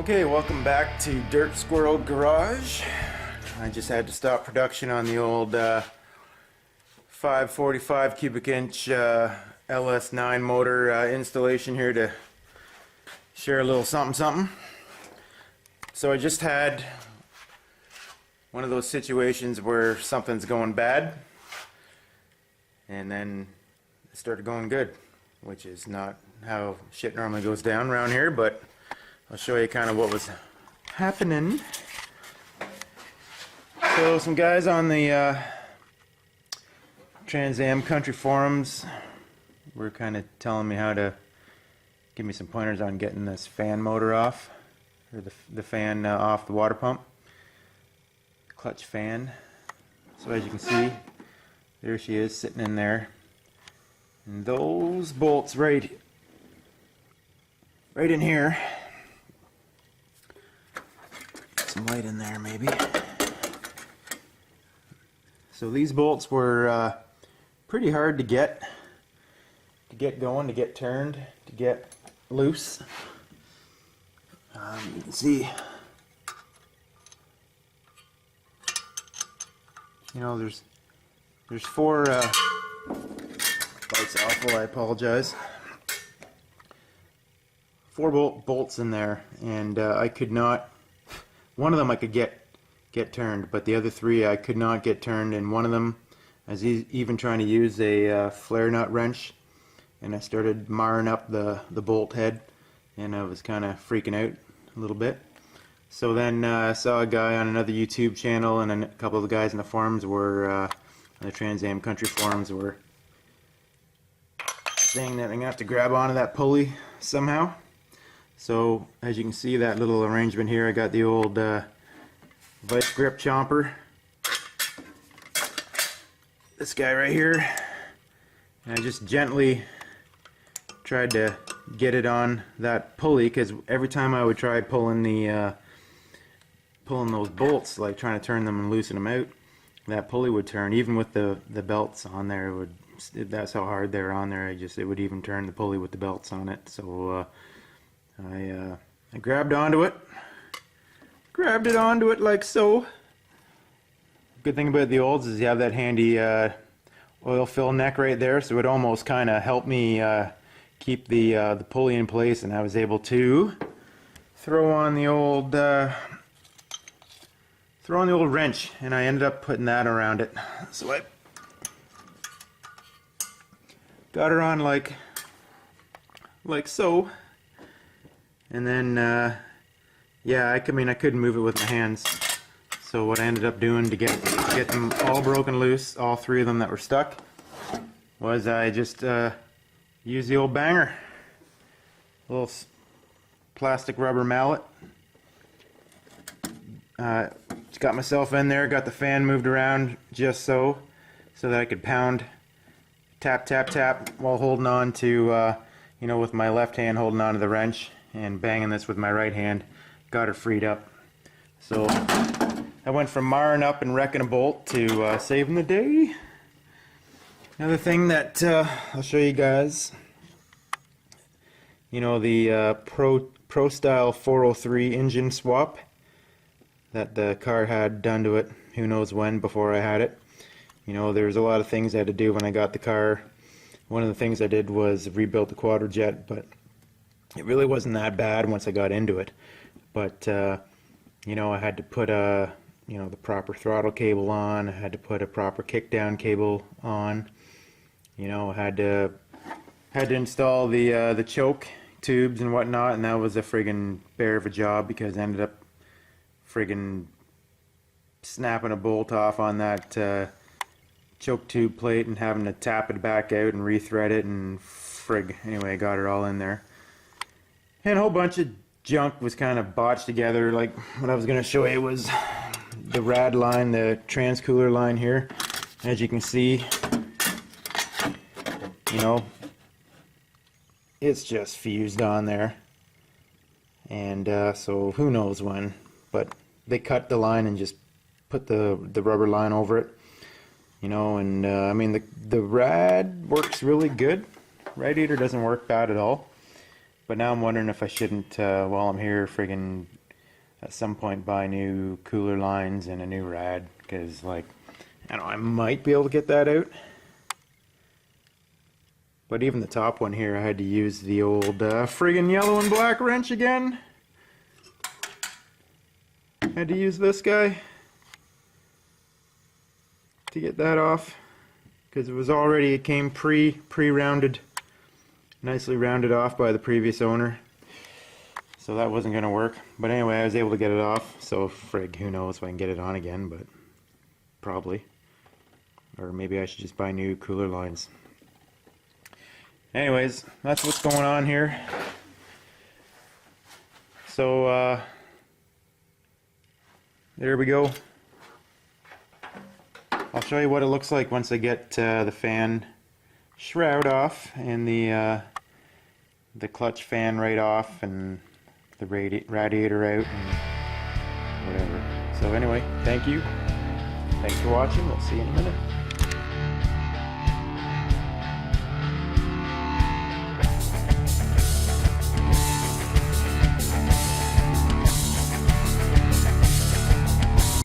Okay, welcome back to Dirt Squirrel Garage. I just had to stop production on the old 545 cubic inch LS9 motor installation here to share a little something. So I just had one of those situations where something's going bad and then it started going good, which is not how shit normally goes down around here, but I'll show you kind of what was happening. So some guys on the Trans Am Country forums were kind of telling me how to give me some pointers on getting this fan motor off, or the fan off the water pump, clutch fan. So as you can see, there she is sitting in there, and those bolts right in here. Some light in there maybe. So these bolts were pretty hard to get going, to get turned, to get loose. You can see, you know, there's four lights awful, I apologize. 4 bolts in there, and I could not. One of them I could get turned, but the other 3 I could not get turned, and one of them I was even trying to use a flare nut wrench, and I started marring up the bolt head, and I was kind of freaking out a little bit. So then I saw a guy on another YouTube channel, and a couple of the guys in the forums were, on the Trans Am Country forums, were saying that I'm going to have to grab onto that pulley somehow. So as you can see, that little arrangement here, I got the old vice grip chomper, this guy right here, and I just gently tried to get it on that pulley, because every time I would try pulling those bolts, like trying to turn them and loosen them out, that pulley would turn. Even with the belts on there, that's how hard they're on there. It would even turn the pulley with the belts on it. So I grabbed onto it like so. Good thing about the olds is you have that handy oil fill neck right there, so it almost kind of helped me keep the pulley in place, and I was able to throw on the old wrench, and I ended up putting that around it. So I got her on like so. And then, yeah, I couldn't move it with my hands. So what I ended up doing to get them all broken loose, all 3 of them that were stuck, was I just used the old banger, little plastic rubber mallet. Just got myself in there, got the fan moved around just so that I could pound, tap, tap, tap, while holding on to, you know, with my left hand holding on to the wrench, and banging this with my right hand, got her freed up. So I went from marring up and wrecking a bolt to saving the day. Another thing that I'll show you guys, you know, the Pro Style 403 engine swap that the car had done to it, who knows when, before I had it. You know, there's a lot of things I had to do when I got the car. One of the things I did was rebuild the quadrojet, but it really wasn't that bad once I got into it. But you know, I had to put the proper throttle cable on. I had to put a proper kickdown cable on. You know, I had to install the choke tubes and whatnot, and that was a friggin' bear of a job, because I ended up friggin' snapping a bolt off on that choke tube plate and having to tap it back out and rethread it, and anyway, I got it all in there. And a whole bunch of junk was kind of botched together. Like what I was going to show you was the rad line, the transcooler line here. As you can see, you know, it's just fused on there. And so who knows when, but they cut the line and just put the rubber line over it. You know, and I mean, the rad works really good. Radyator doesn't work bad at all. But now I'm wondering if I shouldn't, while I'm here, friggin' at some point buy new cooler lines and a new rad, because like, I don't know, I might be able to get that out. But even the top one here, I had to use the old friggin' yellow and black wrench again. Had to use this guy to get that off, because it came pre-rounded, nicely rounded off by the previous owner. So that wasn't going to work. But anyway, I was able to get it off. So frig, who knows if I can get it on again, but probably. Or maybe I should just buy new cooler lines. Anyways, that's what's going on here. So there we go. I'll show you what it looks like once I get the fan shroud off and the clutch fan right off and the radiator out and whatever. So anyway, thank you. Thanks for watching. We'll see you in a minute.